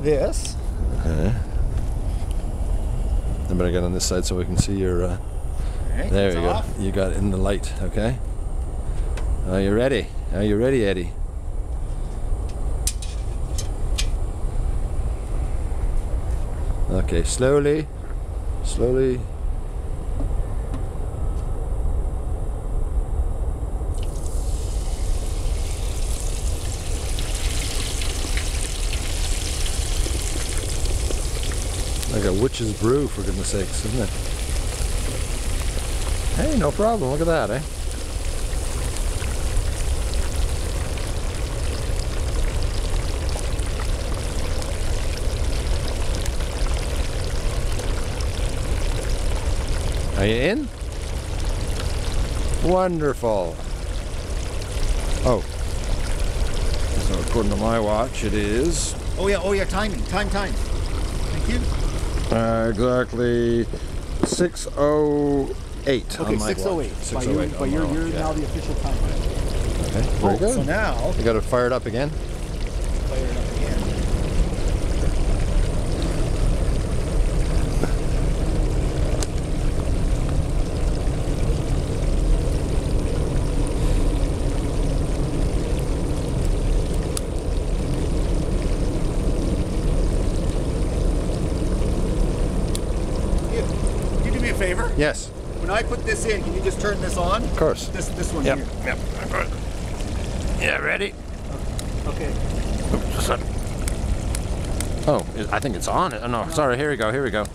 this. Okay. I better get on this side so we can see your. Right, there you go. off. You got it in the light. Okay. Are you ready? Are you ready, Eddie? Okay, slowly, slowly. Like a witch's brew, for goodness sakes, isn't it? Hey, no problem. Look at that, eh? Are you in? Wonderful. Oh. So according to my watch, it is... Oh yeah, timing. Time. Thank you. Exactly 6:08 Okay, on my 6:08. watch. 6:08 But you're now the official timer. Okay, very good. So now... You got to fire it up again? Fire it up again. Favor? Yes. When I put this in, can you just turn this on? Of course. This one Yep. here. Yep. Yeah, ready? Okay. Oh, I think it's on. Oh, no, sorry. Here we go.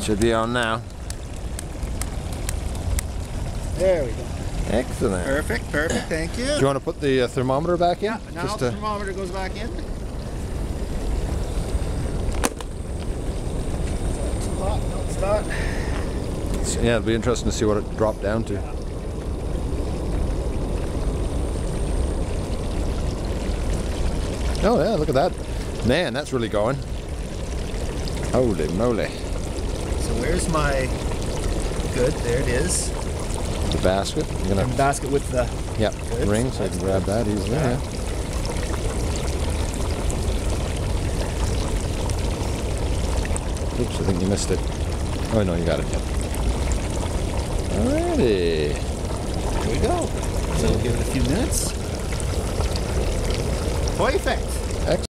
Should be on now. There we go. Excellent. Perfect. Thank you. Do you want to put the thermometer back in? Yeah. Now the thermometer goes back in. Not. Yeah, it'll be interesting to see what it dropped down to. Oh yeah, look at that. Man, that's really going. Holy moly. So where's my good? There it is. The basket. You're gonna basket with the ring, so you can grab that easily. Yeah. Oops, I think you missed it. Oh no, you got it. Alrighty. There we go. So we'll give it a few minutes. Perfect.